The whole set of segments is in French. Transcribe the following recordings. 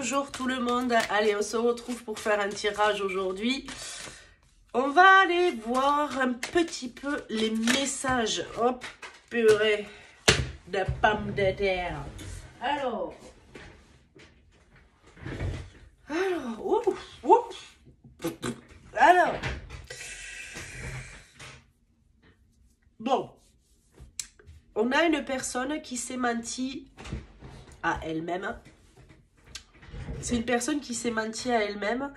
Bonjour tout le monde. Allez, on se retrouve pour faire un tirage aujourd'hui. On va aller voir un petit peu les messages. Hop, purée de pommes de terre. Alors, alors, bon, on a une personne qui s'est menti à elle-même. C'est une personne qui s'est menti à elle-même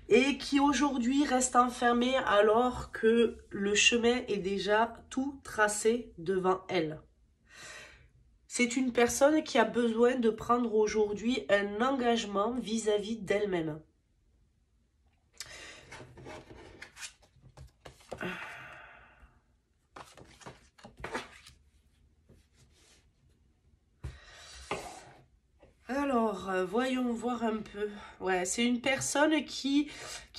et qui aujourd'hui reste enfermée alors que le chemin est déjà tout tracé devant elle. C'est une personne qui a besoin de prendre aujourd'hui un engagement vis-à-vis d'elle-même. Alors, voyons voir un peu. Ouais, c'est une personne qui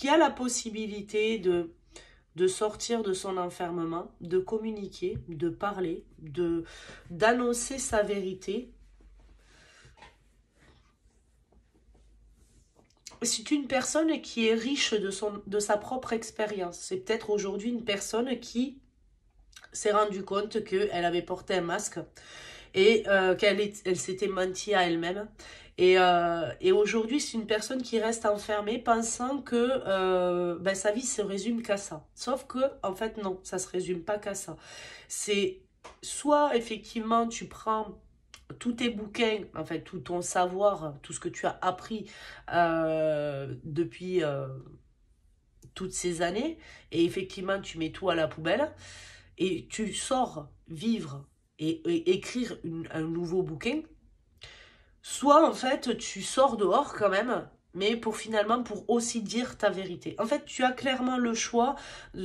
a la possibilité de sortir de son enfermement, de communiquer, de parler, d'annoncer sa vérité. C'est une personne qui est riche de sa propre expérience. C'est peut-être aujourd'hui une personne qui s'est rendue compte qu'elle avait porté un masque et elle s'était menti à elle-même. Et aujourd'hui, c'est une personne qui reste enfermée pensant que sa vie se résume qu'à ça. Sauf que, en fait, non, ça se résume pas qu'à ça. C'est soit, effectivement, tu prends tous tes bouquins, en fait, tout ton savoir, tout ce que tu as appris depuis toutes ces années, et effectivement, tu mets tout à la poubelle, et tu sors vivre et écrire un nouveau bouquin, soit en fait tu sors dehors quand même, mais pour aussi dire ta vérité. En fait, tu as clairement le choix,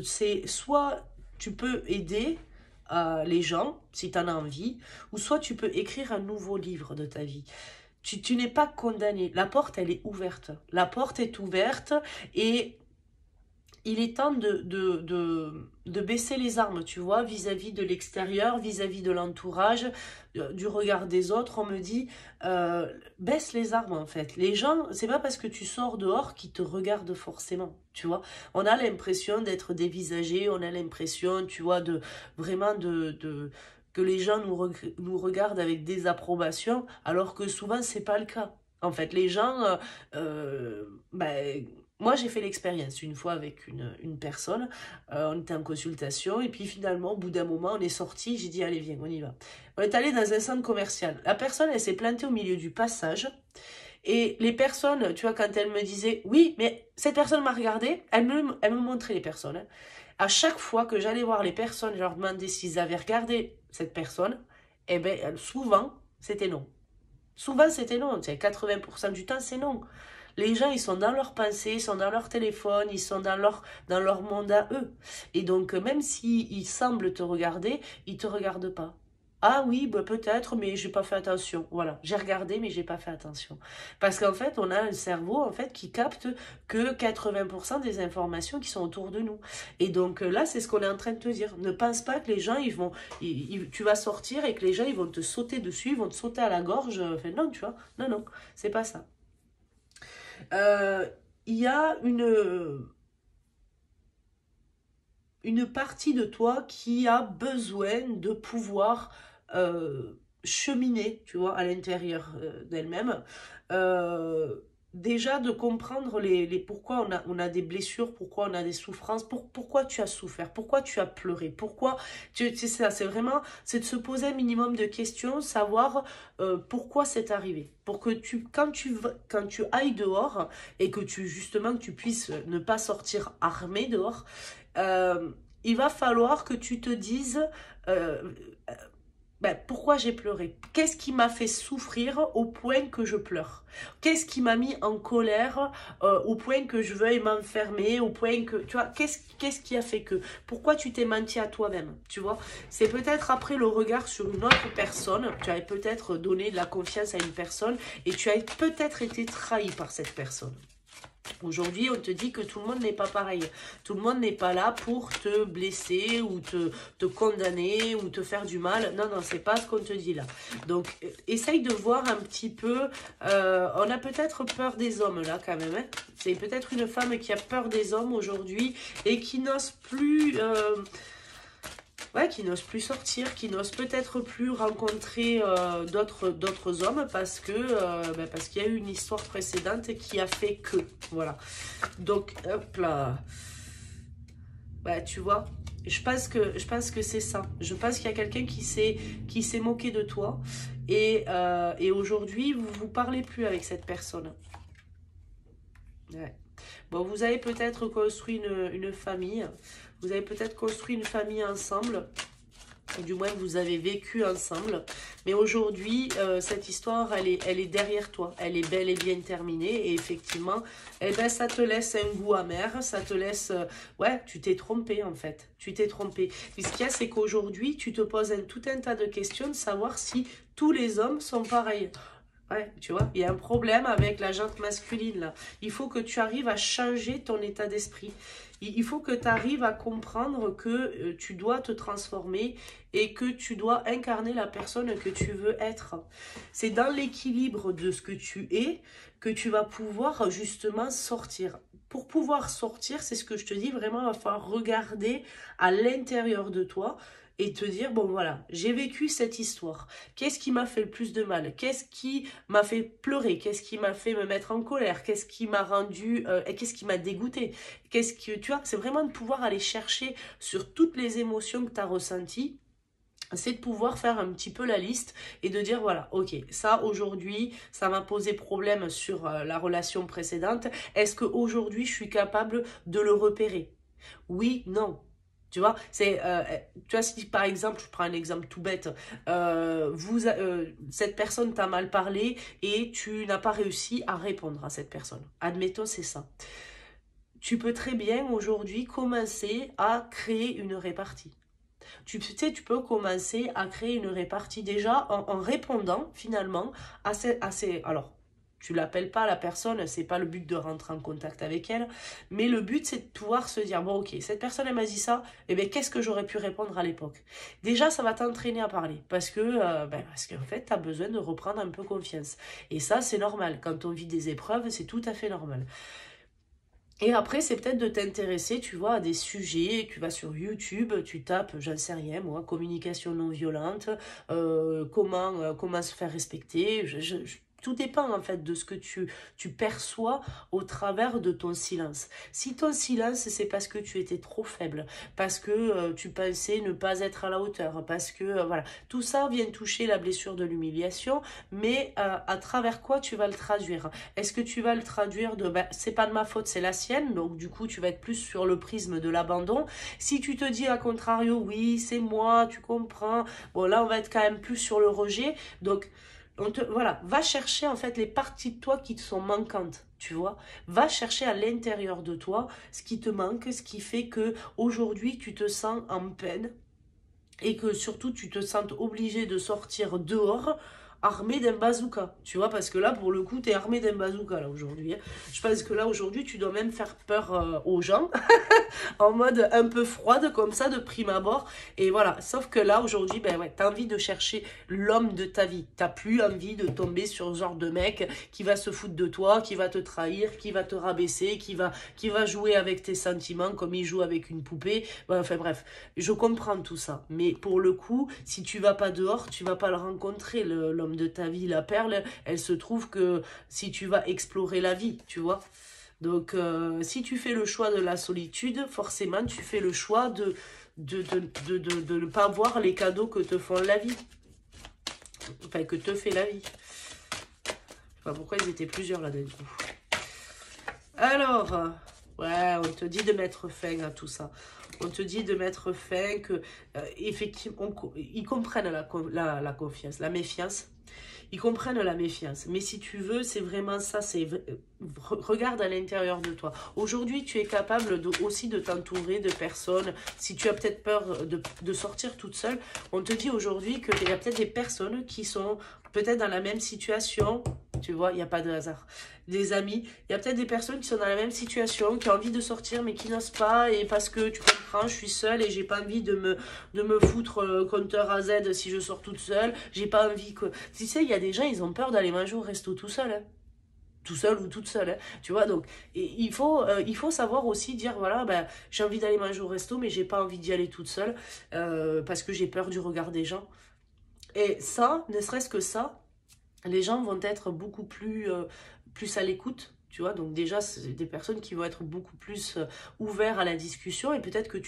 c'est soit tu peux aider les gens si tu en as envie, ou soit tu peux écrire un nouveau livre de ta vie. Tu n'es pas condamné, la porte elle est ouverte, la porte est ouverte et il est temps de baisser les armes, tu vois, vis-à-vis de l'extérieur, vis-à-vis de l'entourage, du regard des autres. On me dit, baisse les armes en fait. Les gens, c'est pas parce que tu sors dehors qu'ils te regardent forcément, tu vois. On a l'impression d'être dévisagé, on a l'impression, tu vois, que les gens nous regardent avec désapprobation, alors que souvent, c'est pas le cas. En fait, les gens, moi, j'ai fait l'expérience une fois avec une personne. On était en consultation et puis finalement, au bout d'un moment, on est sorti. J'ai dit, allez, viens, on y va. On est allé dans un centre commercial. La personne, elle s'est plantée au milieu du passage. Et les personnes, tu vois, quand elle me disait, oui, mais cette personne m'a regardé, elle me montrait les personnes. Hein. À chaque fois que j'allais voir les personnes, je leur demandais s'ils avaient regardé cette personne. Eh bien, souvent, c'était non. Souvent, c'était non. 80% du temps, c'est non. Les gens, ils sont dans leurs pensées, ils sont dans leur téléphone, ils sont dans leur monde à eux. Et donc, même s'ils semblent te regarder, ils ne te regardent pas. Ah oui, bah peut-être, mais j'ai pas fait attention. Voilà, j'ai regardé, mais j'ai pas fait attention. Parce qu'en fait, on a un cerveau en fait qui capte que 80% des informations qui sont autour de nous. Et donc là, c'est ce qu'on est en train de te dire. Ne pense pas que les gens, tu vas sortir et que les gens, ils vont te sauter dessus, ils vont te sauter à la gorge. Enfin, non, tu vois. Non, non, c'est pas ça. Il y a une partie de toi qui a besoin de pouvoir cheminer, tu vois, à l'intérieur d'elle-même. Déjà de comprendre pourquoi on a des blessures, pourquoi on a des souffrances, pourquoi tu as souffert, pourquoi tu as pleuré, pourquoi, c'est ça, c'est de se poser un minimum de questions, savoir pourquoi c'est arrivé. Pour que quand tu ailles dehors et que justement, tu puisses ne pas sortir armé dehors, il va falloir que tu te dises pourquoi j'ai pleuré? Qu'est-ce qui m'a fait souffrir au point que je pleure? Qu'est-ce qui m'a mis en colère au point que je veuille m'enfermer, au point que, tu vois, qu'est-ce qui a fait que? Pourquoi tu t'es menti à toi-même, tu vois? C'est peut-être après le regard sur une autre personne, tu avais peut-être donné de la confiance à une personne et tu as peut-être été trahi par cette personne. Aujourd'hui, on te dit que tout le monde n'est pas pareil. Tout le monde n'est pas là pour te blesser ou te condamner ou te faire du mal. Non, non, c'est pas ce qu'on te dit là. Donc, essaye de voir un petit peu. On a peut-être peur des hommes là quand même. Hein. C'est peut-être une femme qui a peur des hommes aujourd'hui et qui n'ose plus... ouais, qui n'ose plus sortir, qui n'ose peut-être plus rencontrer d'autres hommes parce que parce qu'il y a eu une histoire précédente qui a fait que, voilà. Donc, hop là. Ouais, tu vois, je pense que c'est ça. Je pense qu'il y a quelqu'un qui s'est moqué de toi et aujourd'hui, vous vous parlez plus avec cette personne. Ouais. Bon, vous avez peut-être construit une famille. Vous avez peut-être construit une famille ensemble. Ou du moins, vous avez vécu ensemble. Mais aujourd'hui, cette histoire, elle est derrière toi. Elle est bel et bien terminée. Et effectivement, eh ben, ça te laisse un goût amer. Ça te laisse... ouais, tu t'es trompé en fait. Tu t'es trompé. Puis ce qu'il y a, c'est qu'aujourd'hui, tu te poses tout un tas de questions de savoir si tous les hommes sont pareils. Ouais, tu vois, il y a un problème avec la jante masculine là. Il faut que tu arrives à changer ton état d'esprit. Il faut que tu arrives à comprendre que tu dois te transformer et que tu dois incarner la personne que tu veux être. C'est dans l'équilibre de ce que tu es que tu vas pouvoir justement sortir. Pour pouvoir sortir, c'est ce que je te dis, vraiment, il va falloir regarder à l'intérieur de toi et te dire, bon voilà, j'ai vécu cette histoire. Qu'est-ce qui m'a fait le plus de mal? Qu'est-ce qui m'a fait pleurer? Qu'est-ce qui m'a fait me mettre en colère? Qu'est-ce qui m'a rendu, qu'est-ce qui m'a dégoûté? Qu'est-ce que, tu vois, c'est vraiment de pouvoir aller chercher sur toutes les émotions que tu as ressenties. C'est de pouvoir faire un petit peu la liste et de dire, voilà, ok, ça aujourd'hui, ça m'a posé problème sur la relation précédente. Est-ce qu'aujourd'hui, je suis capable de le repérer? Oui, non. Tu vois, tu vois, si par exemple, je prends un exemple tout bête, cette personne t'a mal parlé et tu n'as pas réussi à répondre à cette personne. Admettons, c'est ça. Tu peux très bien aujourd'hui commencer à créer une répartie. Tu sais, tu peux commencer à créer une répartie déjà en répondant finalement à ces alors, tu l'appelles pas la personne, c'est pas le but de rentrer en contact avec elle, mais le but c'est de pouvoir se dire, bon ok, cette personne elle m'a dit ça, et bien qu'est-ce que j'aurais pu répondre à l'époque? Déjà ça va t'entraîner à parler, parce qu'en fait tu as besoin de reprendre un peu confiance. Et ça c'est normal, quand on vit des épreuves c'est tout à fait normal. Et après, c'est peut-être de t'intéresser, tu vois, à des sujets. Tu vas sur YouTube, tu tapes, j'en sais rien, moi, communication non violente, comment se faire respecter. Tout dépend, en fait, de ce que tu perçois au travers de ton silence. Si ton silence, c'est parce que tu étais trop faible, parce que tu pensais ne pas être à la hauteur, parce que, voilà, tout ça vient toucher la blessure de l'humiliation, mais à travers quoi tu vas le traduire? Est-ce que tu vas le traduire de c'est pas de ma faute, c'est la sienne, donc du coup tu vas être plus sur le prisme de l'abandon. Si tu te dis à contrario, oui c'est moi, tu comprends, bon là on va être quand même plus sur le rejet, donc voilà, va chercher en fait les parties de toi qui te sont manquantes, tu vois. Va chercher à l'intérieur de toi ce qui te manque, ce qui fait que aujourd'hui tu te sens en peine et que surtout tu te sens obligé de sortir dehors armé d'un bazooka, tu vois, parce que là, pour le coup, tu es armé d'un bazooka, là, aujourd'hui. Hein. Je pense que là, aujourd'hui, tu dois même faire peur aux gens, en mode un peu froide, comme ça, de prime abord, et voilà, sauf que là, aujourd'hui, ben ouais, t'as envie de chercher l'homme de ta vie, t'as plus envie de tomber sur ce genre de mec qui va se foutre de toi, qui va te trahir, qui va te rabaisser, qui va jouer avec tes sentiments comme il joue avec une poupée, ben, enfin bref, je comprends tout ça, mais pour le coup, si tu vas pas dehors, tu vas pas le rencontrer, l'homme de ta vie, la perle, elle se trouve que si tu vas explorer la vie, tu vois. Donc, si tu fais le choix de la solitude, forcément, tu fais le choix de ne pas voir les cadeaux que te font la vie. Enfin, que te fait la vie. Je sais pas pourquoi ils étaient plusieurs là d'un coup. Alors, ouais, on te dit de mettre fin à tout ça. On te dit de mettre fin, que effectivement, ils comprennent la confiance, la méfiance. Ils comprennent la méfiance. Mais si tu veux, c'est vraiment ça. Regarde à l'intérieur de toi. Aujourd'hui, tu es capable aussi de t'entourer de personnes. Si tu as peut-être peur de sortir toute seule, on te dit aujourd'hui qu'il y a peut-être des personnes qui sont peut-être dans la même situation Tu vois, il n'y a pas de hasard. Des amis, il y a peut-être des personnes qui sont dans la même situation, qui ont envie de sortir mais qui n'osent pas, et parce que tu comprends, je suis seule et j'ai pas envie de me foutre compteur à Z si je sors toute seule. J'ai pas envie que... Tu sais, il y a des gens, ils ont peur d'aller manger au resto tout seul, hein. Tout seul ou toute seule, hein, tu vois, donc il faut savoir aussi dire, voilà, ben, j'ai envie d'aller manger au resto, mais j'ai pas envie d'y aller toute seule, parce que j'ai peur du regard des gens. Et ça, ne serait-ce que ça, les gens vont être beaucoup plus à l'écoute. Tu vois, donc déjà, c'est des personnes qui vont être beaucoup plus ouverts à la discussion, et peut-être que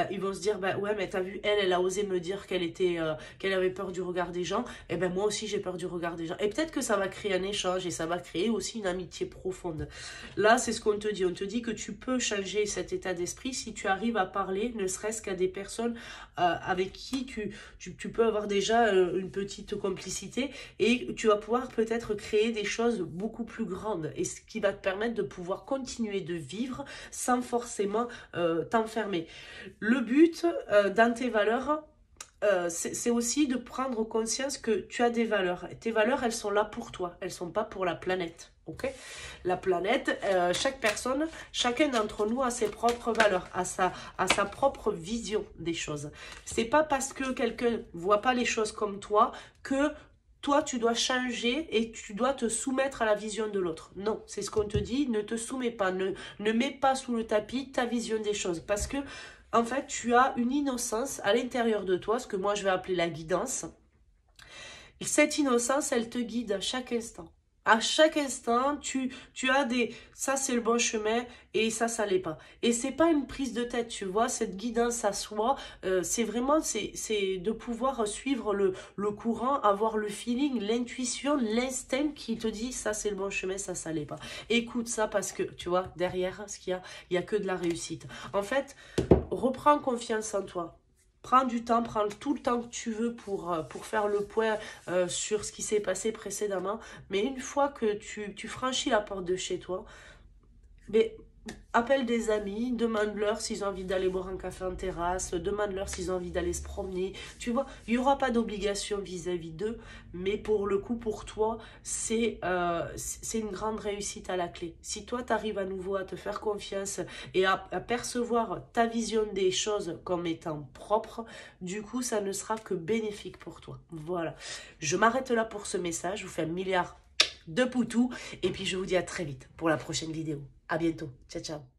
ils vont se dire, bah ouais, mais t'as vu, elle a osé me dire qu'elle avait peur du regard des gens, et ben moi aussi j'ai peur du regard des gens. Et peut-être que ça va créer un échange, et ça va créer aussi une amitié profonde. Là, c'est ce qu'on te dit que tu peux changer cet état d'esprit si tu arrives à parler, ne serait-ce qu'à des personnes avec qui tu peux avoir déjà une petite complicité, et tu vas pouvoir peut-être créer des choses beaucoup plus grandes, et ce qui va te permettre de pouvoir continuer de vivre sans forcément t'enfermer. Le but dans tes valeurs, c'est aussi de prendre conscience que tu as des valeurs. Tes valeurs, elles sont là pour toi, elles sont pas pour la planète. Okay, la planète, chaque personne, chacun d'entre nous a ses propres valeurs, a sa propre vision des choses. C'est pas parce que quelqu'un voit pas les choses comme toi que toi, tu dois changer et tu dois te soumettre à la vision de l'autre. Non, c'est ce qu'on te dit, ne te soumets pas, ne mets pas sous le tapis ta vision des choses. Parce que, en fait, tu as une innocence à l'intérieur de toi, ce que moi je vais appeler la guidance. Et cette innocence, elle te guide à chaque instant. À chaque instant, tu as des... Ça, c'est le bon chemin et ça l'est pas. Et c'est pas une prise de tête, tu vois. Cette guidance à soi, c'est vraiment... C'est de pouvoir suivre le courant, avoir le feeling, l'intuition, l'instinct qui te dit ça, c'est le bon chemin, ça l'est pas. Écoute ça parce que, tu vois, derrière, ce qu'il y a, il y a que de la réussite. En fait, reprends confiance en toi. Prends du temps, prends tout le temps que tu veux pour faire le point sur ce qui s'est passé précédemment. Mais une fois que tu franchis la porte de chez toi, mais appelle des amis, demande-leur s'ils ont envie d'aller boire un café en terrasse, demande-leur s'ils ont envie d'aller se promener. Tu vois, il n'y aura pas d'obligation vis-à-vis d'eux, mais pour le coup, pour toi, c'est une grande réussite à la clé. Si toi, tu arrives à nouveau à te faire confiance et à percevoir ta vision des choses comme étant propre, du coup, ça ne sera que bénéfique pour toi. Voilà. Je m'arrête là pour ce message. Je vous fais un milliard de poutous et puis je vous dis à très vite pour la prochaine vidéo. À bientôt. Ciao, ciao.